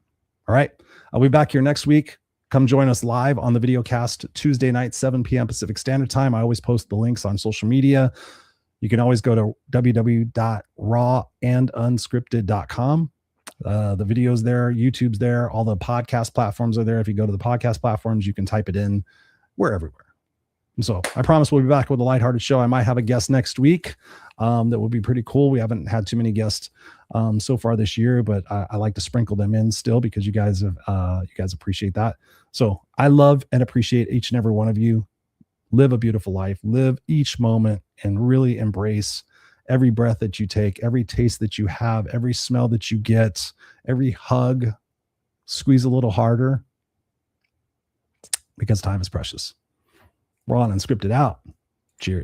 All right. I'll be back here next week. Come join us live on the video cast Tuesday night, 7 p.m. Pacific Standard Time. I always post the links on social media. You can always go to www.rawandunscripted.com. The video's there, YouTube's there, all the podcast platforms are there. If you go to the podcast platforms, you can type it in. We're everywhere. And so I promise we'll be back with a lighthearted show. I might have a guest next week that will be pretty cool. We haven't had too many guests so far this year, but I like to sprinkle them in still because you guys appreciate that. So I love and appreciate each and every one of you. Live a beautiful life. Live each moment and really embrace every breath that you take, every taste that you have, every smell that you get, every hug. Squeeze a little harder because time is precious. Raw Unscripted out. Cheers.